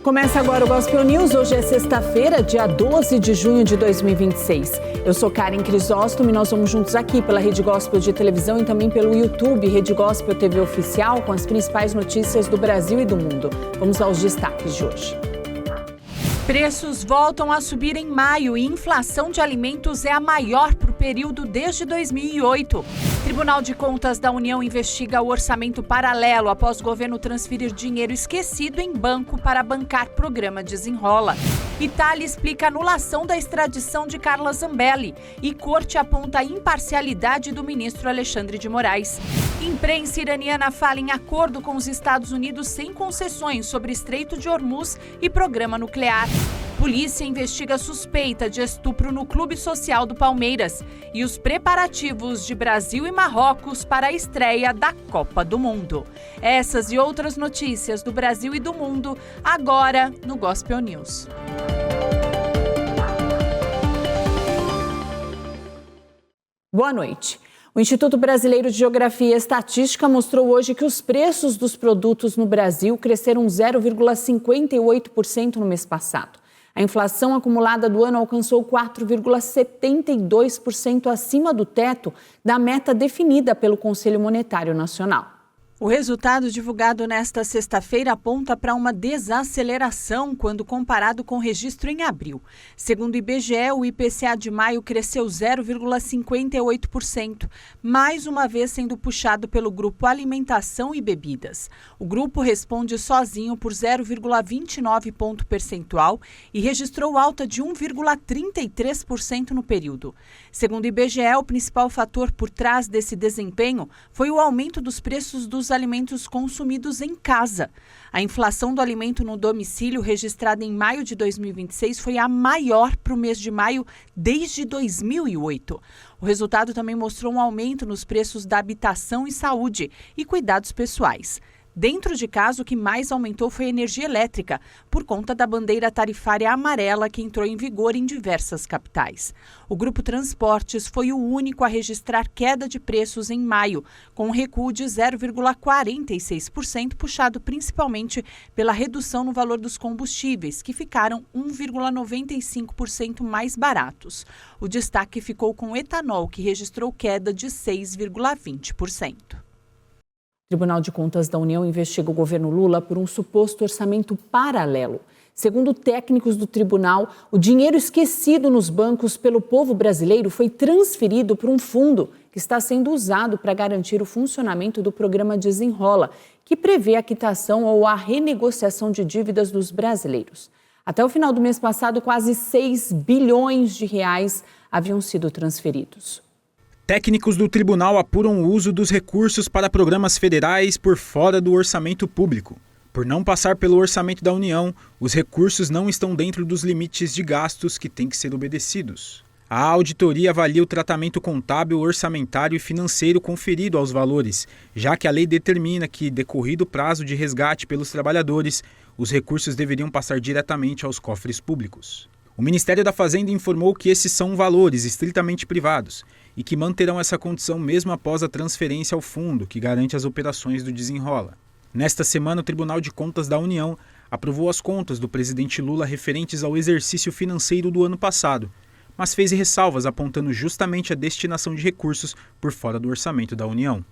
Começa agora o Gospel News. Hoje é sexta-feira, dia 12 de junho de 2026. Eu sou Karen Crisóstomo e nós vamos juntos aqui pela Rede Gospel de televisão e também pelo YouTube, Rede Gospel TV Oficial, com as principais notícias do Brasil e do mundo. Vamos aos destaques de hoje. Preços voltam a subir em maio e inflação de alimentos é a maior para o período desde 2008. Tribunal de Contas da União investiga o orçamento paralelo após o governo transferir dinheiro esquecido em banco para bancar programa Desenrola. Itália explica a anulação da extradição de Carla Zambelli e corte aponta a imparcialidade do ministro Alexandre de Moraes. Imprensa iraniana fala em acordo com os Estados Unidos sem concessões sobre Estreito de Hormuz e programa nuclear. Polícia investiga suspeita de estupro no Clube Social do Palmeiras e os preparativos de Brasil e Marrocos para a estreia da Copa do Mundo. Essas e outras notícias do Brasil e do mundo agora no Gospel News. Boa noite. O Instituto Brasileiro de Geografia e Estatística mostrou hoje que os preços dos produtos no Brasil cresceram 0,58% no mês passado. A inflação acumulada do ano alcançou 4,72% acima do teto da meta definida pelo Conselho Monetário Nacional. O resultado divulgado nesta sexta-feira aponta para uma desaceleração quando comparado com o registro em abril. Segundo o IBGE, o IPCA de maio cresceu 0,58%, mais uma vez sendo puxado pelo grupo Alimentação e Bebidas. O grupo responde sozinho por 0,29 ponto percentual e registrou alta de 1,33% no período. Segundo o IBGE, o principal fator por trás desse desempenho foi o aumento dos preços dos alimentos consumidos em casa. A inflação do alimento no domicílio registrada em maio de 2026 foi a maior para o mês de maio desde 2008. O resultado também mostrou um aumento nos preços da habitação e saúde e cuidados pessoais. Dentro de casa, o que mais aumentou foi a energia elétrica, por conta da bandeira tarifária amarela que entrou em vigor em diversas capitais. O Grupo Transportes foi o único a registrar queda de preços em maio, com um recuo de 0,46%, puxado principalmente pela redução no valor dos combustíveis, que ficaram 1,95% mais baratos. O destaque ficou com o etanol, que registrou queda de 6,20%. O Tribunal de Contas da União investiga o governo Lula por um suposto orçamento paralelo. Segundo técnicos do tribunal, o dinheiro esquecido nos bancos pelo povo brasileiro foi transferido para um fundo que está sendo usado para garantir o funcionamento do programa Desenrola, que prevê a quitação ou a renegociação de dívidas dos brasileiros. Até o final do mês passado, quase 6 bilhões de reais haviam sido transferidos. Técnicos do tribunal apuram o uso dos recursos para programas federais por fora do orçamento público. Por não passar pelo orçamento da União, os recursos não estão dentro dos limites de gastos que têm que ser obedecidos. A auditoria avalia o tratamento contábil, orçamentário e financeiro conferido aos valores, já que a lei determina que, decorrido o prazo de resgate pelos trabalhadores, os recursos deveriam passar diretamente aos cofres públicos. O Ministério da Fazenda informou que esses são valores estritamente privados e que manterão essa condição mesmo após a transferência ao fundo, que garante as operações do Desenrola. Nesta semana, o Tribunal de Contas da União aprovou as contas do presidente Lula referentes ao exercício financeiro do ano passado, mas fez ressalvas apontando justamente a destinação de recursos por fora do orçamento da União.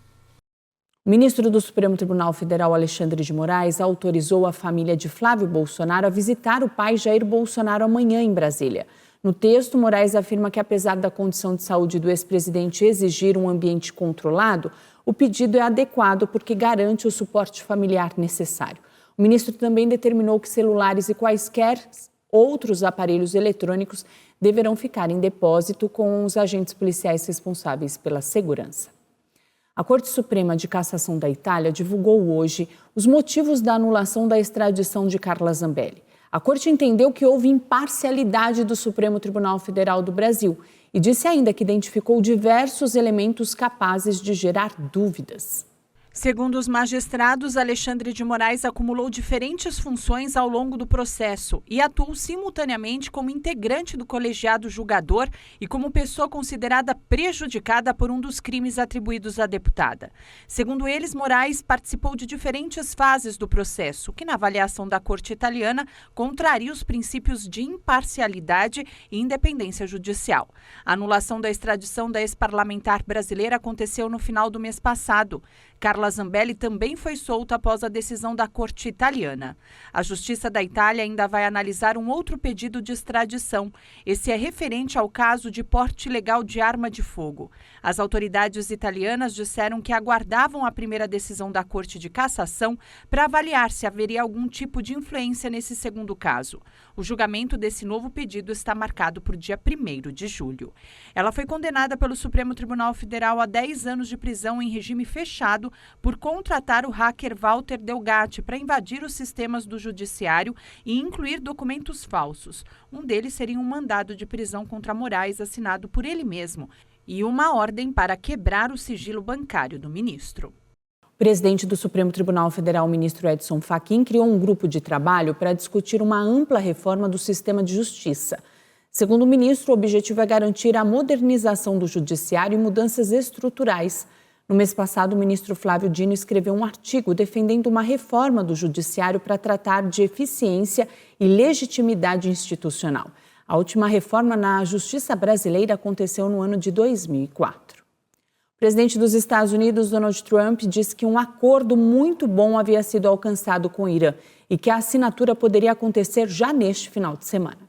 O ministro do Supremo Tribunal Federal, Alexandre de Moraes, autorizou a família de Flávio Bolsonaro a visitar o pai Jair Bolsonaro amanhã em Brasília. No texto, Moraes afirma que, apesar da condição de saúde do ex-presidente exigir um ambiente controlado, o pedido é adequado porque garante o suporte familiar necessário. O ministro também determinou que celulares e quaisquer outros aparelhos eletrônicos deverão ficar em depósito com os agentes policiais responsáveis pela segurança. A Corte Suprema de Cassação da Itália divulgou hoje os motivos da anulação da extradição de Carla Zambelli. A Corte entendeu que houve imparcialidade do Supremo Tribunal Federal do Brasil e disse ainda que identificou diversos elementos capazes de gerar dúvidas. Segundo os magistrados, Alexandre de Moraes acumulou diferentes funções ao longo do processo e atuou simultaneamente como integrante do colegiado julgador e como pessoa considerada prejudicada por um dos crimes atribuídos à deputada. Segundo eles, Moraes participou de diferentes fases do processo, que, na avaliação da Corte italiana, contraria os princípios de imparcialidade e independência judicial. A anulação da extradição da ex-parlamentar brasileira aconteceu no final do mês passado. Carla Zambelli também foi solta após a decisão da Corte italiana. A Justiça da Itália ainda vai analisar um outro pedido de extradição. Esse é referente ao caso de porte ilegal de arma de fogo. As autoridades italianas disseram que aguardavam a primeira decisão da Corte de Cassação para avaliar se haveria algum tipo de influência nesse segundo caso. O julgamento desse novo pedido está marcado para o dia 1º de julho. Ela foi condenada pelo Supremo Tribunal Federal a 10 anos de prisão em regime fechado por contratar o hacker Walter Delgatti para invadir os sistemas do judiciário e incluir documentos falsos. Um deles seria um mandado de prisão contra Moraes assinado por ele mesmo e uma ordem para quebrar o sigilo bancário do ministro. O presidente do Supremo Tribunal Federal, o ministro Edson Fachin, criou um grupo de trabalho para discutir uma ampla reforma do sistema de justiça. Segundo o ministro, o objetivo é garantir a modernização do judiciário e mudanças estruturais. No mês passado, o ministro Flávio Dino escreveu um artigo defendendo uma reforma do judiciário para tratar de eficiência e legitimidade institucional. A última reforma na justiça brasileira aconteceu no ano de 2004. O presidente dos Estados Unidos, Donald Trump, disse que um acordo muito bom havia sido alcançado com o Irã e que a assinatura poderia acontecer já neste final de semana.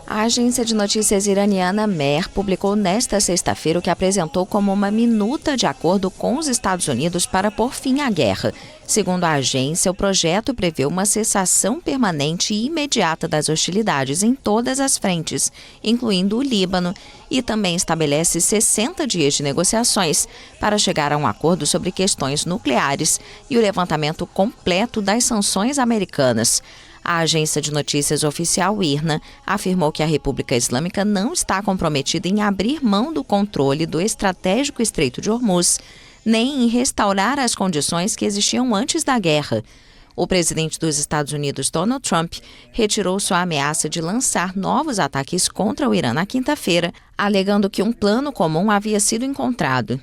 A agência de notícias iraniana Mehr publicou nesta sexta-feira o que apresentou como uma minuta de acordo com os Estados Unidos para pôr fim à guerra. Segundo a agência, o projeto prevê uma cessação permanente e imediata das hostilidades em todas as frentes, incluindo o Líbano, e também estabelece 60 dias de negociações para chegar a um acordo sobre questões nucleares e o levantamento completo das sanções americanas. A agência de notícias oficial IRNA afirmou que a República Islâmica não está comprometida em abrir mão do controle do estratégico Estreito de Hormuz, nem em restaurar as condições que existiam antes da guerra. O presidente dos Estados Unidos, Donald Trump, retirou sua ameaça de lançar novos ataques contra o Irã na quinta-feira, alegando que um plano comum havia sido encontrado.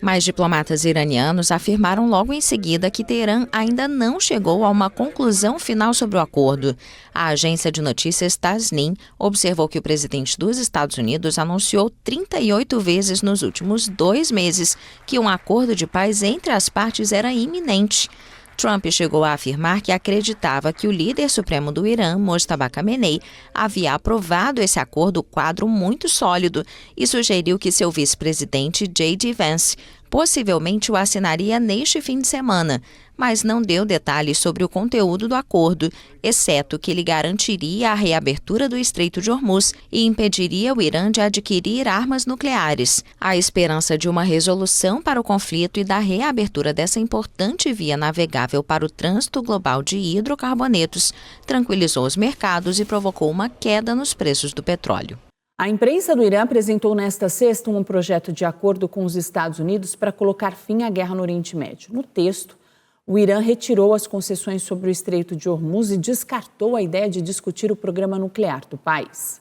Mas diplomatas iranianos afirmaram logo em seguida que Teherã ainda não chegou a uma conclusão final sobre o acordo. A agência de notícias Tasnim observou que o presidente dos Estados Unidos anunciou 38 vezes nos últimos 2 meses que um acordo de paz entre as partes era iminente. Trump chegou a afirmar que acreditava que o líder supremo do Irã, Mojtaba Khamenei, havia aprovado esse acordo quadro muito sólido e sugeriu que seu vice-presidente, J.D. Vance, possivelmente o assinaria neste fim de semana, mas não deu detalhes sobre o conteúdo do acordo, exceto que ele garantiria a reabertura do Estreito de Hormuz e impediria o Irã de adquirir armas nucleares. A esperança de uma resolução para o conflito e da reabertura dessa importante via navegável para o trânsito global de hidrocarbonetos tranquilizou os mercados e provocou uma queda nos preços do petróleo. A imprensa do Irã apresentou nesta sexta um projeto de acordo com os Estados Unidos para colocar fim à guerra no Oriente Médio. No texto, o Irã retirou as concessões sobre o Estreito de Hormuz e descartou a ideia de discutir o programa nuclear do país.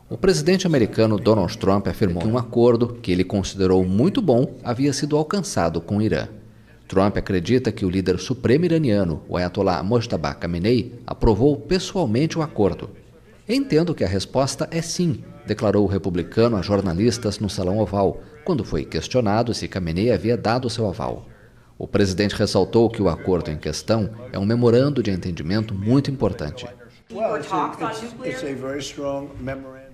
O presidente americano Donald Trump afirmou que um acordo que ele considerou muito bom havia sido alcançado com o Irã. Trump acredita que o líder supremo iraniano, o Ayatollah Mojtaba Khamenei, aprovou pessoalmente o acordo. Entendo que a resposta é sim, declarou o republicano a jornalistas no Salão Oval, quando foi questionado se Khamenei havia dado seu aval. O presidente ressaltou que o acordo em questão é um memorando de entendimento muito importante.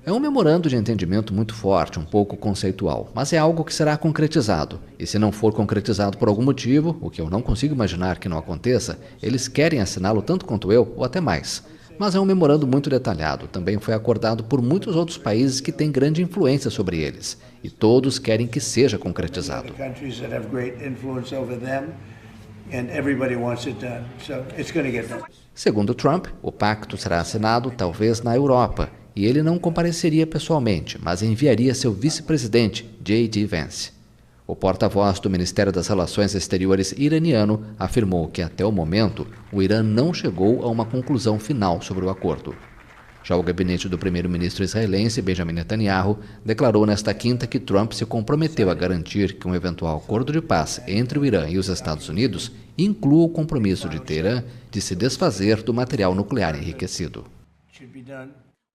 É um memorando de entendimento muito forte, um pouco conceitual, mas é algo que será concretizado. E se não for concretizado por algum motivo, o que eu não consigo imaginar que não aconteça, eles querem assiná-lo tanto quanto eu, ou até mais. Mas é um memorando muito detalhado, também foi acordado por muitos outros países que têm grande influência sobre eles, e todos querem que seja concretizado. Segundo Trump, o pacto será assinado talvez na Europa, e ele não compareceria pessoalmente, mas enviaria seu vice-presidente, J.D. Vance. O porta-voz do Ministério das Relações Exteriores iraniano afirmou que, até o momento, o Irã não chegou a uma conclusão final sobre o acordo. Já o gabinete do primeiro-ministro israelense, Benjamin Netanyahu, declarou nesta quinta que Trump se comprometeu a garantir que um eventual acordo de paz entre o Irã e os Estados Unidos inclua o compromisso de Teherã de se desfazer do material nuclear enriquecido.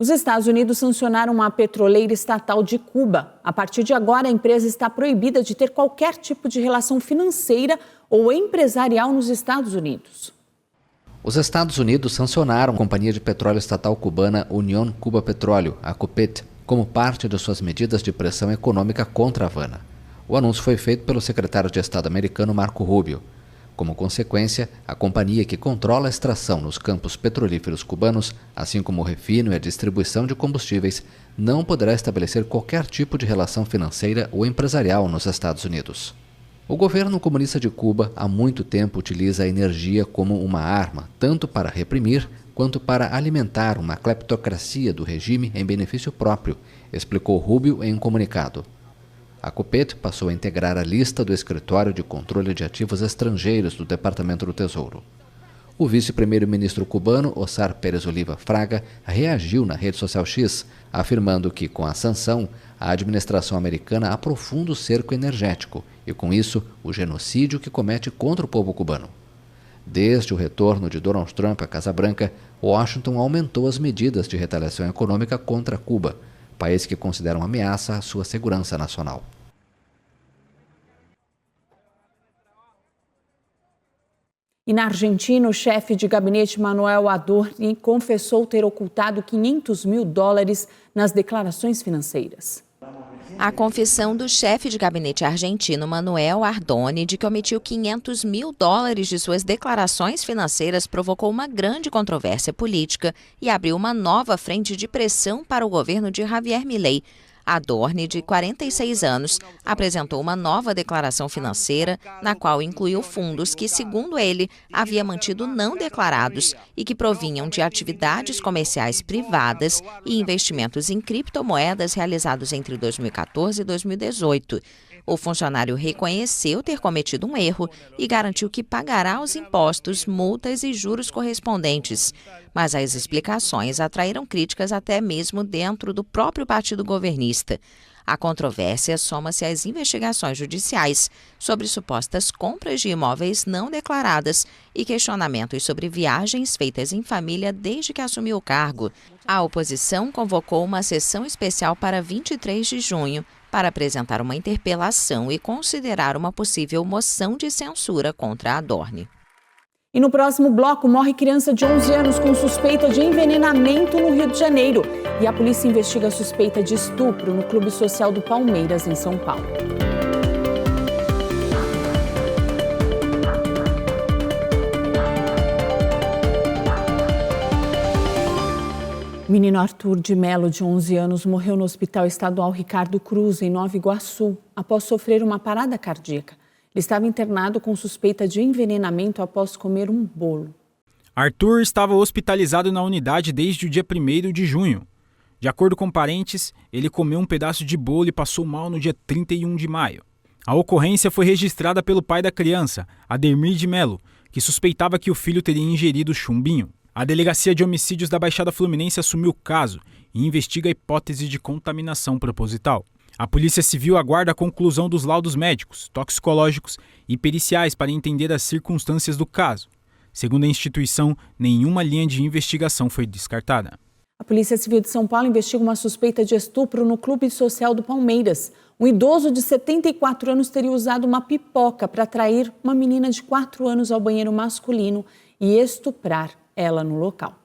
Os Estados Unidos sancionaram a petroleira estatal de Cuba. A partir de agora, a empresa está proibida de ter qualquer tipo de relação financeira ou empresarial nos Estados Unidos. Os Estados Unidos sancionaram a companhia de petróleo estatal cubana Unión Cuba Petróleo, a COPET, como parte de suas medidas de pressão econômica contra a Havana. O anúncio foi feito pelo secretário de Estado americano Marco Rubio. Como consequência, a companhia que controla a extração nos campos petrolíferos cubanos, assim como o refino e a distribuição de combustíveis, não poderá estabelecer qualquer tipo de relação financeira ou empresarial nos Estados Unidos. O governo comunista de Cuba há muito tempo utiliza a energia como uma arma, tanto para reprimir quanto para alimentar uma cleptocracia do regime em benefício próprio, explicou Rubio em um comunicado. A COPET passou a integrar a lista do Escritório de Controle de Ativos Estrangeiros do Departamento do Tesouro. O vice-primeiro-ministro cubano, Oscar Pérez Oliva Fraga, reagiu na rede social X, afirmando que, com a sanção, a administração americana aprofunda o cerco energético e, com isso, o genocídio que comete contra o povo cubano. Desde o retorno de Donald Trump à Casa Branca, Washington aumentou as medidas de retaliação econômica contra Cuba, país que considera uma ameaça à sua segurança nacional. E na Argentina, o chefe de gabinete Manuel Adorni confessou ter ocultado $500 mil nas declarações financeiras. A confissão do chefe de gabinete argentino Manuel Adorni de que omitiu $500 mil de suas declarações financeiras provocou uma grande controvérsia política e abriu uma nova frente de pressão para o governo de Javier Milei. Adorni, de 46 anos, apresentou uma nova declaração financeira, na qual incluiu fundos que, segundo ele, havia mantido não declarados e que provinham de atividades comerciais privadas e investimentos em criptomoedas realizados entre 2014 e 2018. O funcionário reconheceu ter cometido um erro e garantiu que pagará os impostos, multas e juros correspondentes. Mas as explicações atraíram críticas até mesmo dentro do próprio partido governista. A controvérsia soma-se às investigações judiciais sobre supostas compras de imóveis não declaradas e questionamentos sobre viagens feitas em família desde que assumiu o cargo. A oposição convocou uma sessão especial para 23 de junho para apresentar uma interpelação e considerar uma possível moção de censura contra Adorni. E no próximo bloco, morre criança de 11 anos com suspeita de envenenamento no Rio de Janeiro. E a polícia investiga a suspeita de estupro no Clube Social do Palmeiras, em São Paulo. O menino Arthur de Melo, de 11 anos, morreu no Hospital Estadual Ricardo Cruz, em Nova Iguaçu, após sofrer uma parada cardíaca. Ele estava internado com suspeita de envenenamento após comer um bolo. Arthur estava hospitalizado na unidade desde o dia 1º de junho. De acordo com parentes, ele comeu um pedaço de bolo e passou mal no dia 31 de maio. A ocorrência foi registrada pelo pai da criança, Ademir de Melo, que suspeitava que o filho teria ingerido chumbinho. A Delegacia de Homicídios da Baixada Fluminense assumiu o caso e investiga a hipótese de contaminação proposital. A Polícia Civil aguarda a conclusão dos laudos médicos, toxicológicos e periciais para entender as circunstâncias do caso. Segundo a instituição, nenhuma linha de investigação foi descartada. A Polícia Civil de São Paulo investiga uma suspeita de estupro no Clube Social do Palmeiras. Um idoso de 74 anos teria usado uma pipoca para atrair uma menina de 4 anos ao banheiro masculino e estuprar ela no local.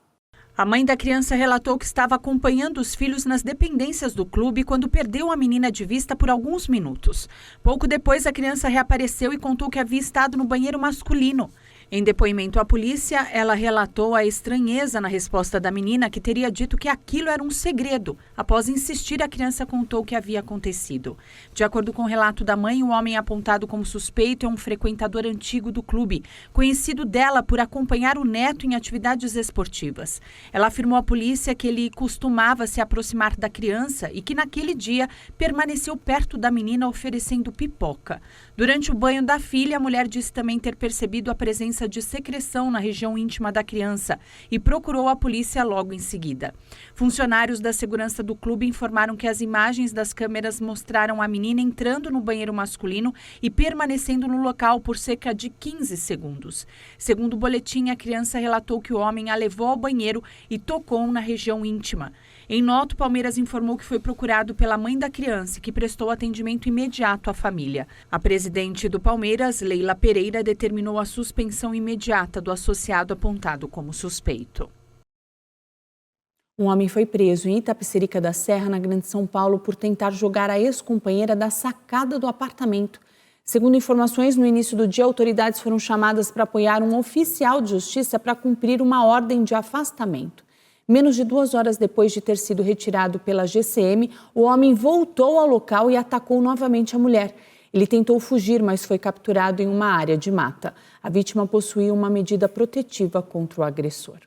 A mãe da criança relatou que estava acompanhando os filhos nas dependências do clube quando perdeu a menina de vista por alguns minutos. Pouco depois, a criança reapareceu e contou que havia estado no banheiro masculino. Em depoimento à polícia, ela relatou a estranheza na resposta da menina, que teria dito que aquilo era um segredo. Após insistir, a criança contou o que havia acontecido. De acordo com o relato da mãe, o homem apontado como suspeito é um frequentador antigo do clube, conhecido dela por acompanhar o neto em atividades esportivas. Ela afirmou à polícia que ele costumava se aproximar da criança e que naquele dia permaneceu perto da menina oferecendo pipoca. Durante o banho da filha, a mulher disse também ter percebido a presença de secreção na região íntima da criança e procurou a polícia logo em seguida. Funcionários da segurança do clube informaram que as imagens das câmeras mostraram a menina entrando no banheiro masculino e permanecendo no local por cerca de 15 segundos. Segundo o boletim, a criança relatou que o homem a levou ao banheiro e tocou na região íntima. Em nota, o Palmeiras informou que foi procurado pela mãe da criança, que prestou atendimento imediato à família. A presidente do Palmeiras, Leila Pereira, determinou a suspensão imediata do associado apontado como suspeito. Um homem foi preso em Itapecerica da Serra, na Grande São Paulo, por tentar jogar a ex-companheira da sacada do apartamento. Segundo informações, no início do dia, autoridades foram chamadas para apoiar um oficial de justiça para cumprir uma ordem de afastamento. Menos de 2 horas depois de ter sido retirado pela GCM, o homem voltou ao local e atacou novamente a mulher. Ele tentou fugir, mas foi capturado em uma área de mata. A vítima possuía uma medida protetiva contra o agressor.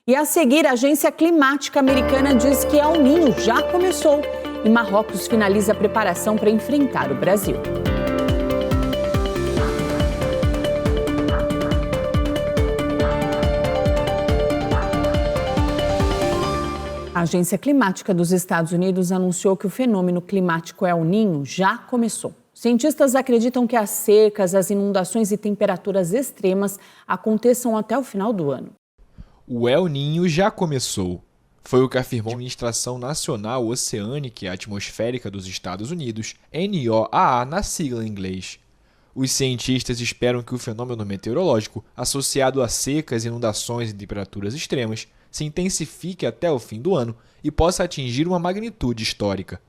E a seguir, a Agência Climática Americana diz que El Niño já começou e Marrocos finaliza a preparação para enfrentar o Brasil. A Agência Climática dos Estados Unidos anunciou que o fenômeno climático El Niño já começou. Cientistas acreditam que as secas, as inundações e temperaturas extremas aconteçam até o final do ano. O El Niño já começou. Foi o que afirmou a Administração Nacional Oceânica e Atmosférica dos Estados Unidos, NOAA, na sigla em inglês. Os cientistas esperam que o fenômeno meteorológico, associado a secas, inundações e temperaturas extremas, se intensifique até o fim do ano e possa atingir uma magnitude histórica.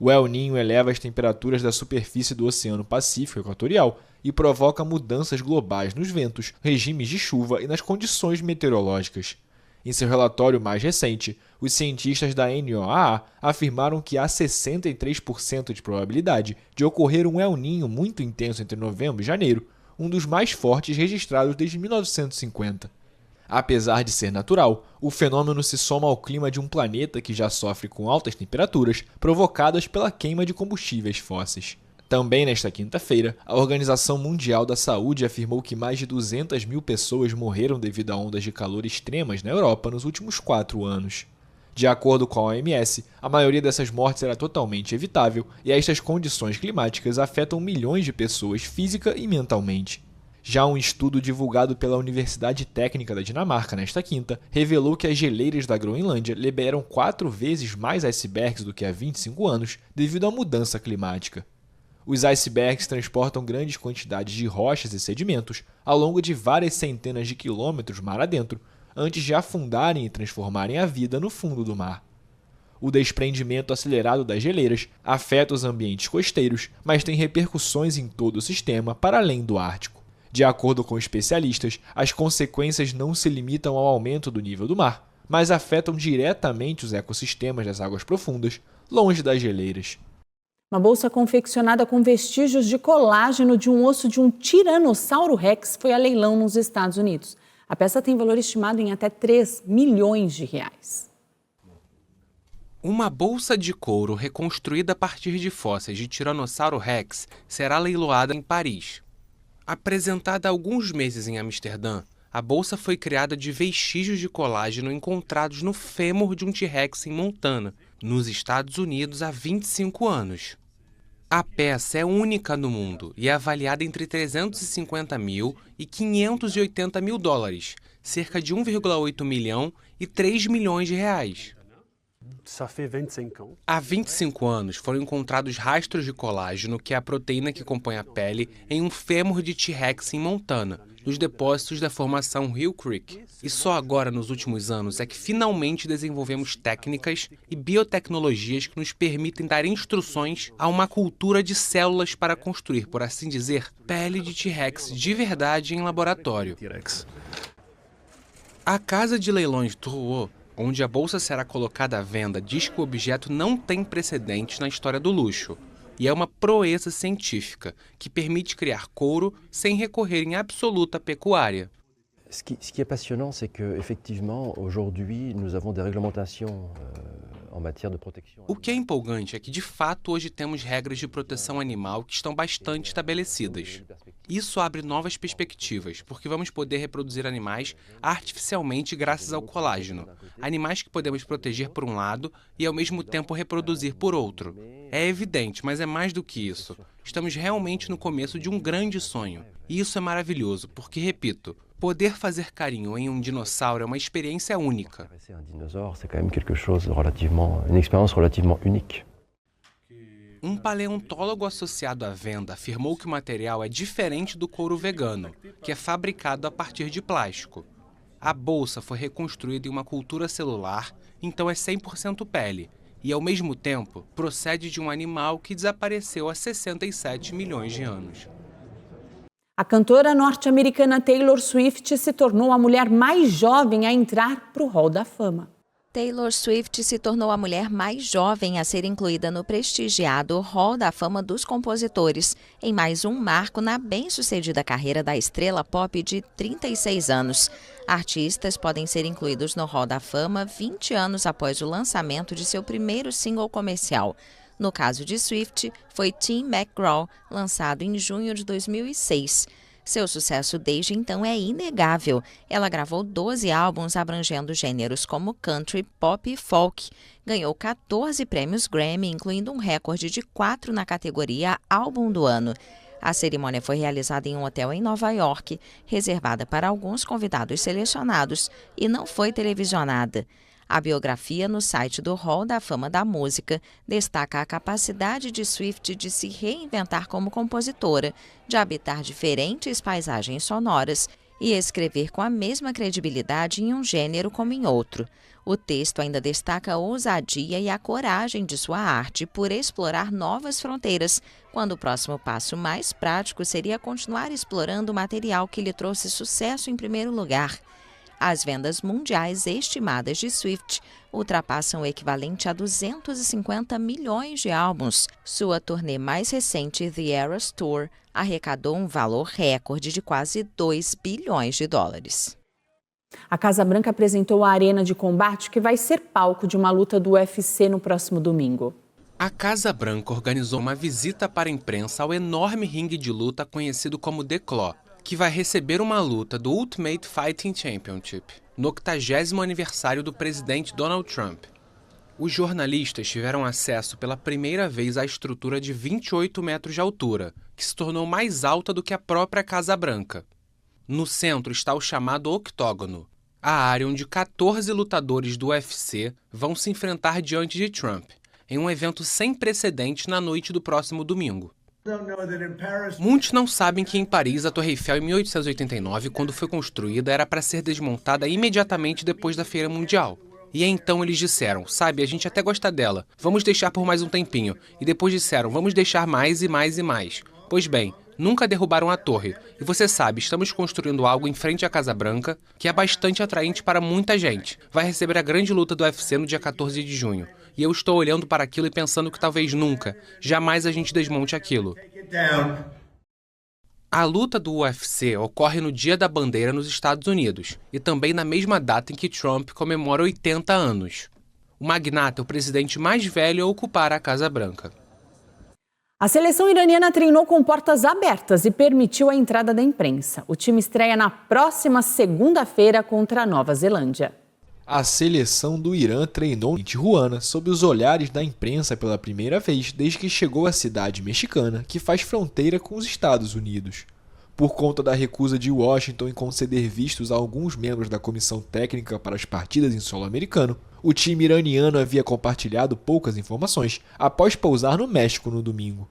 O El Niño eleva as temperaturas da superfície do Oceano Pacífico Equatorial e provoca mudanças globais nos ventos, regimes de chuva e nas condições meteorológicas. Em seu relatório mais recente, os cientistas da NOAA afirmaram que há 63% de probabilidade de ocorrer um El Niño muito intenso entre novembro e janeiro, um dos mais fortes registrados desde 1950. Apesar de ser natural, o fenômeno se soma ao clima de um planeta que já sofre com altas temperaturas provocadas pela queima de combustíveis fósseis. Também nesta quinta-feira, a Organização Mundial da Saúde afirmou que mais de 200 mil pessoas morreram devido a ondas de calor extremas na Europa nos últimos 4 anos. De acordo com a OMS, a maioria dessas mortes era totalmente evitável e estas condições climáticas afetam milhões de pessoas física e mentalmente. Já um estudo divulgado pela Universidade Técnica da Dinamarca nesta quinta revelou que as geleiras da Groenlândia liberam 4 vezes mais icebergs do que há 25 anos devido à mudança climática. Os icebergs transportam grandes quantidades de rochas e sedimentos ao longo de várias centenas de quilômetros mar adentro, antes de afundarem e transformarem a vida no fundo do mar. O desprendimento acelerado das geleiras afeta os ambientes costeiros, mas tem repercussões em todo o sistema para além do Ártico. De acordo com especialistas, as consequências não se limitam ao aumento do nível do mar, mas afetam diretamente os ecossistemas das águas profundas, longe das geleiras. Uma bolsa confeccionada com vestígios de colágeno de um osso de um tiranossauro rex foi a leilão nos Estados Unidos. A peça tem valor estimado em até 3 milhões de reais. Uma bolsa de couro reconstruída a partir de fósseis de Tiranossauro Rex será leiloada em Paris. Apresentada há alguns meses em Amsterdã, a bolsa foi criada de vestígios de colágeno encontrados no fêmur de um T-Rex em Montana, nos Estados Unidos há 25 anos. A peça é única no mundo e é avaliada entre 350 mil e 580 mil dólares, cerca de 1,8 milhão e 3 milhões de reais. Há 25 anos foram encontrados rastros de colágeno, que é a proteína que compõe a pele, em um fêmur de T-Rex em Montana, nos depósitos da formação Hill Creek. E só agora, nos últimos anos, é que finalmente desenvolvemos técnicas e biotecnologias que nos permitem dar instruções a uma cultura de células para construir, por assim dizer, pele de T-Rex de verdade em laboratório. A casa de leilões Drouot, onde a bolsa será colocada à venda, diz que o objeto não tem precedentes na história do luxo. E é uma proeza científica que permite criar couro sem recorrer em absoluta pecuária. Ce qui est passionnant, c'est que effectivement aujourd'hui nous avons des réglementations en matière de protection. O que é empolgante é que de fato hoje temos regras de proteção animal que estão bastante estabelecidas. Isso abre novas perspectivas, porque vamos poder reproduzir animais artificialmente graças ao colágeno. Animais que podemos proteger por um lado e ao mesmo tempo reproduzir por outro. É evidente, mas é mais do que isso. Estamos realmente no começo de um grande sonho. E isso é maravilhoso, porque, repito, poder fazer carinho em um dinossauro é uma experiência única. Un dinosaure, c'est quand même quelque chose une expérience relativement unique. Um paleontólogo associado à venda afirmou que o material é diferente do couro vegano, que é fabricado a partir de plástico. A bolsa foi reconstruída em uma cultura celular, então é 100% pele, e ao mesmo tempo procede de um animal que desapareceu há 67 milhões de anos. A cantora norte-americana Taylor Swift se tornou a mulher mais jovem a entrar para o Hall da Fama. Taylor Swift se tornou a mulher mais jovem a ser incluída no prestigiado Hall da Fama dos Compositores, em mais um marco na bem-sucedida carreira da estrela pop de 36 anos. Artistas podem ser incluídos no Hall da Fama 20 anos após o lançamento de seu primeiro single comercial. No caso de Swift, foi Tim McGraw, lançado em junho de 2006. Seu sucesso desde então é inegável. Ela gravou 12 álbuns abrangendo gêneros como country, pop e folk. Ganhou 14 prêmios Grammy, incluindo um recorde de 4 na categoria Álbum do Ano. A cerimônia foi realizada em um hotel em Nova York, reservada para alguns convidados selecionados, e não foi televisionada. A biografia no site do Hall da Fama da Música destaca a capacidade de Swift de se reinventar como compositora, de habitar diferentes paisagens sonoras e escrever com a mesma credibilidade em um gênero como em outro. O texto ainda destaca a ousadia e a coragem de sua arte por explorar novas fronteiras, quando o próximo passo mais prático seria continuar explorando o material que lhe trouxe sucesso em primeiro lugar. As vendas mundiais estimadas de Swift ultrapassam o equivalente a 250 milhões de álbuns. Sua turnê mais recente, The Eras Tour, arrecadou um valor recorde de quase 2 bilhões de dólares. A Casa Branca apresentou a arena de combate que vai ser palco de uma luta do UFC no próximo domingo. A Casa Branca organizou uma visita para a imprensa ao enorme ringue de luta conhecido como The Claw, que vai receber uma luta do Ultimate Fighting Championship, no 80º aniversário do presidente Donald Trump. Os jornalistas tiveram acesso pela primeira vez à estrutura de 28 metros de altura, que se tornou mais alta do que a própria Casa Branca. No centro está o chamado octógono, a área onde 14 lutadores do UFC vão se enfrentar diante de Trump, em um evento sem precedentes na noite do próximo domingo. Muitos não sabem que em Paris, a Torre Eiffel, em 1889, quando foi construída, era para ser desmontada imediatamente depois da Feira Mundial. E então eles disseram, sabe, a gente até gosta dela, vamos deixar por mais um tempinho. E depois disseram, vamos deixar mais e mais e mais. Pois bem, nunca derrubaram a torre. E você sabe, estamos construindo algo em frente à Casa Branca que é bastante atraente para muita gente. Vai receber a grande luta do UFC no dia 14 de junho. E eu estou olhando para aquilo e pensando que talvez nunca, jamais a gente desmonte aquilo. A luta do UFC ocorre no Dia da Bandeira nos Estados Unidos e também na mesma data em que Trump comemora 80 anos. O magnata é o presidente mais velho a ocupar a Casa Branca. A seleção iraniana treinou com portas abertas e permitiu a entrada da imprensa. O time estreia na próxima segunda-feira contra a Nova Zelândia. A seleção do Irã treinou em Tijuana sob os olhares da imprensa pela primeira vez desde que chegou à cidade mexicana, que faz fronteira com os Estados Unidos. Por conta da recusa de Washington em conceder vistos a alguns membros da comissão técnica para as partidas em solo americano, o time iraniano havia compartilhado poucas informações após pousar no México no domingo.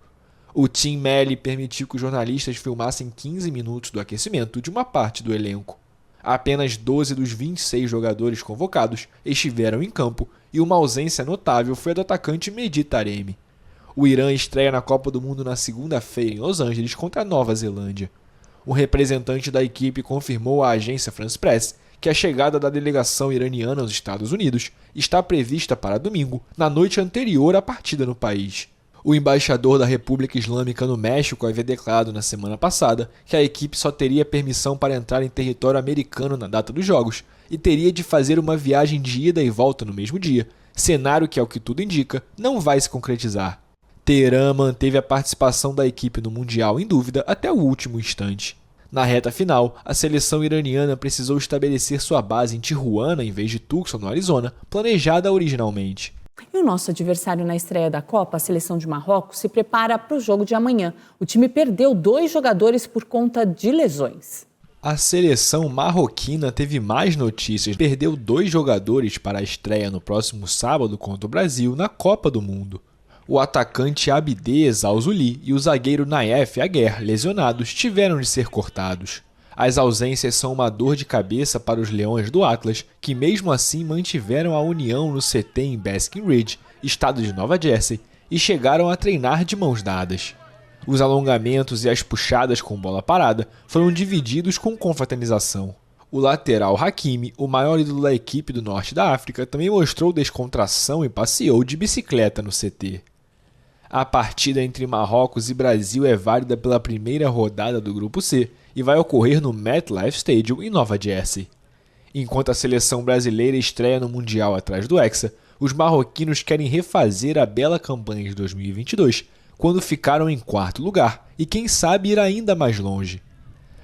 O Team Melli permitiu que os jornalistas filmassem 15 minutos do aquecimento de uma parte do elenco. Apenas 12 dos 26 jogadores convocados estiveram em campo e uma ausência notável foi a do atacante Mehdi Taremi. O Irã estreia na Copa do Mundo na segunda-feira em Los Angeles contra a Nova Zelândia. Um representante da equipe confirmou à agência France Press que a chegada da delegação iraniana aos Estados Unidos está prevista para domingo, na noite anterior à partida no país. O embaixador da República Islâmica no México havia declarado na semana passada que a equipe só teria permissão para entrar em território americano na data dos jogos e teria de fazer uma viagem de ida e volta no mesmo dia, cenário que, ao que tudo indica, não vai se concretizar. Teherã manteve a participação da equipe no Mundial em dúvida até o último instante. Na reta final, a seleção iraniana precisou estabelecer sua base em Tijuana em vez de Tucson, no Arizona, planejada originalmente. E o nosso adversário na estreia da Copa, a seleção de Marrocos, se prepara para o jogo de amanhã. O time perdeu 2 jogadores por conta de lesões. A seleção marroquina teve mais notícias. Perdeu 2 jogadores para a estreia no próximo sábado contra o Brasil na Copa do Mundo. O atacante Abdez Al-Zuli e o zagueiro Naef Aguer, lesionados, tiveram de ser cortados. As ausências são uma dor de cabeça para os Leões do Atlas, que mesmo assim mantiveram a união no CT em Basking Ridge, estado de Nova Jersey, e chegaram a treinar de mãos dadas. Os alongamentos e as puxadas com bola parada foram divididos com confraternização. O lateral Hakimi, o maior ídolo da equipe do norte da África, também mostrou descontração e passeou de bicicleta no CT. A partida entre Marrocos e Brasil é válida pela primeira rodada do Grupo C e vai ocorrer no MetLife Stadium, em Nova Jersey. Enquanto a seleção brasileira estreia no Mundial atrás do Hexa, os marroquinos querem refazer a bela campanha de 2022, quando ficaram em 4º lugar, e quem sabe ir ainda mais longe.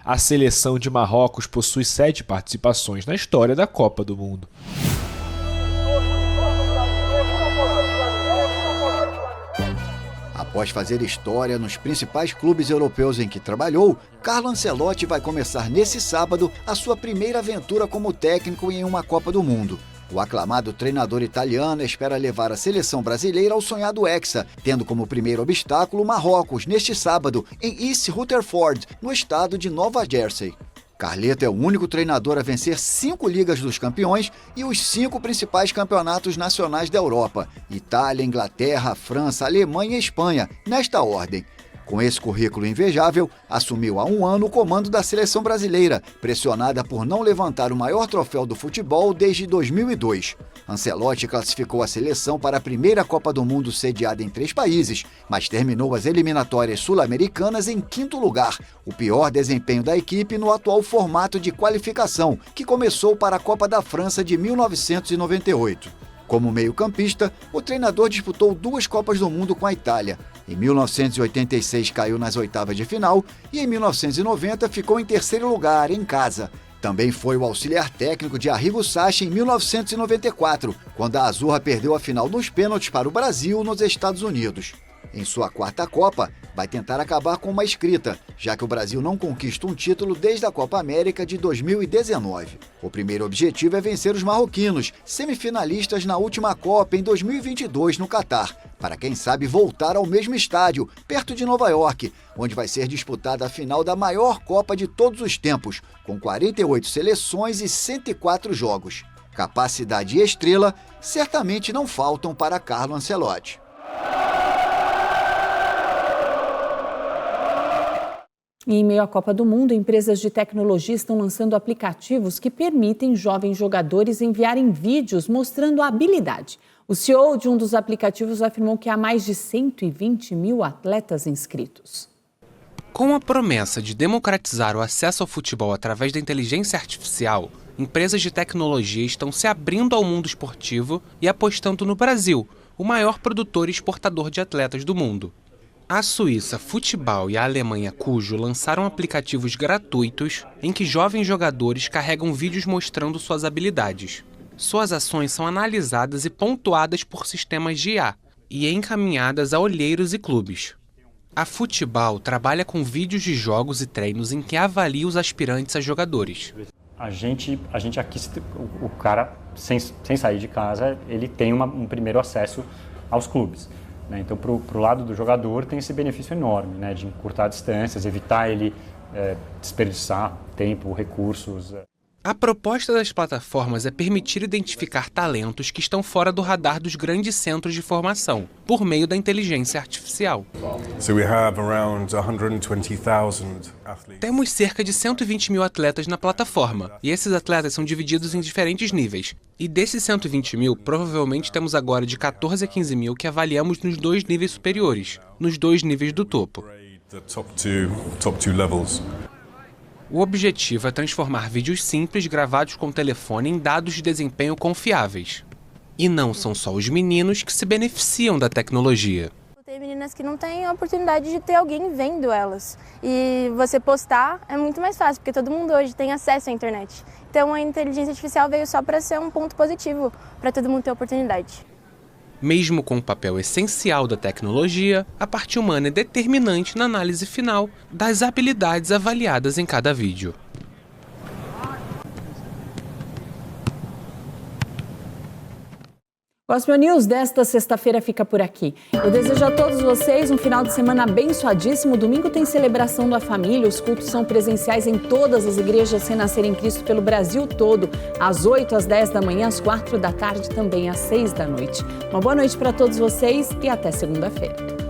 A seleção de Marrocos possui 7 participações na história da Copa do Mundo. Após fazer história nos principais clubes europeus em que trabalhou, Carlo Ancelotti vai começar nesse sábado a sua primeira aventura como técnico em uma Copa do Mundo. O aclamado treinador italiano espera levar a seleção brasileira ao sonhado Hexa, tendo como primeiro obstáculo Marrocos neste sábado em East Rutherford, no estado de Nova Jersey. Carleto é o único treinador a vencer 5 Ligas dos Campeões e os 5 principais campeonatos nacionais da Europa: Itália, Inglaterra, França, Alemanha e Espanha, nesta ordem. Com esse currículo invejável, assumiu há 1 ano o comando da seleção brasileira, pressionada por não levantar o maior troféu do futebol desde 2002. Ancelotti classificou a seleção para a primeira Copa do Mundo sediada em 3 países, mas terminou as eliminatórias sul-americanas em 5º lugar, o pior desempenho da equipe no atual formato de qualificação, que começou para a Copa da França de 1998. Como meio-campista, o treinador disputou 2 Copas do Mundo com a Itália. Em 1986 caiu nas oitavas de final e em 1990 ficou em 3º lugar, em casa. Também foi o auxiliar técnico de Arrigo Sacchi em 1994, quando a Azurra perdeu a final nos pênaltis para o Brasil nos Estados Unidos. Em sua 4ª Copa, vai tentar acabar com uma escrita, já que o Brasil não conquista um título desde a Copa América de 2019. O primeiro objetivo é vencer os marroquinos, semifinalistas na última Copa em 2022 no Catar, para quem sabe voltar ao mesmo estádio, perto de Nova York, onde vai ser disputada a final da maior Copa de todos os tempos, com 48 seleções e 104 jogos. Capacidade e estrela certamente não faltam para Carlo Ancelotti. E em meio à Copa do Mundo, empresas de tecnologia estão lançando aplicativos que permitem jovens jogadores enviarem vídeos mostrando a habilidade. O CEO de um dos aplicativos afirmou que há mais de 120 mil atletas inscritos. Com a promessa de democratizar o acesso ao futebol através da inteligência artificial, empresas de tecnologia estão se abrindo ao mundo esportivo e apostando no Brasil, o maior produtor e exportador de atletas do mundo. A Suíça Futebol e a Alemanha Cujo lançaram aplicativos gratuitos em que jovens jogadores carregam vídeos mostrando suas habilidades. Suas ações são analisadas e pontuadas por sistemas de IA e encaminhadas a olheiros e clubes. A Futebol trabalha com vídeos de jogos e treinos em que avalia os aspirantes a jogadores. A gente aqui, o cara, sem sair de casa, ele tem um primeiro acesso aos clubes, né? Então, para o lado do jogador, tem esse benefício enorme, né? De encurtar distâncias, evitar ele desperdiçar tempo, recursos. A proposta das plataformas é permitir identificar talentos que estão fora do radar dos grandes centros de formação, por meio da inteligência artificial. Temos cerca de 120 mil atletas na plataforma, e esses atletas são divididos em diferentes níveis. E desses 120 mil, provavelmente temos agora de 14 a 15 mil que avaliamos nos 2 níveis superiores, nos 2 níveis do topo. O objetivo é transformar vídeos simples gravados com telefone em dados de desempenho confiáveis. E não são só os meninos que se beneficiam da tecnologia. Tem meninas que não têm a oportunidade de ter alguém vendo elas. E você postar é muito mais fácil, porque todo mundo hoje tem acesso à internet. Então a inteligência artificial veio só para ser um ponto positivo, para todo mundo ter oportunidade. Mesmo com o papel essencial da tecnologia, a parte humana é determinante na análise final das habilidades avaliadas em cada vídeo. Gospel News desta sexta-feira fica por aqui. Eu desejo a todos vocês um final de semana abençoadíssimo. Domingo tem celebração da família. Os cultos são presenciais em todas as igrejas Renascer em Cristo pelo Brasil todo. Às 8, às 10 da manhã, às 4 da tarde, também às 6 da noite. Uma boa noite para todos vocês e até segunda-feira.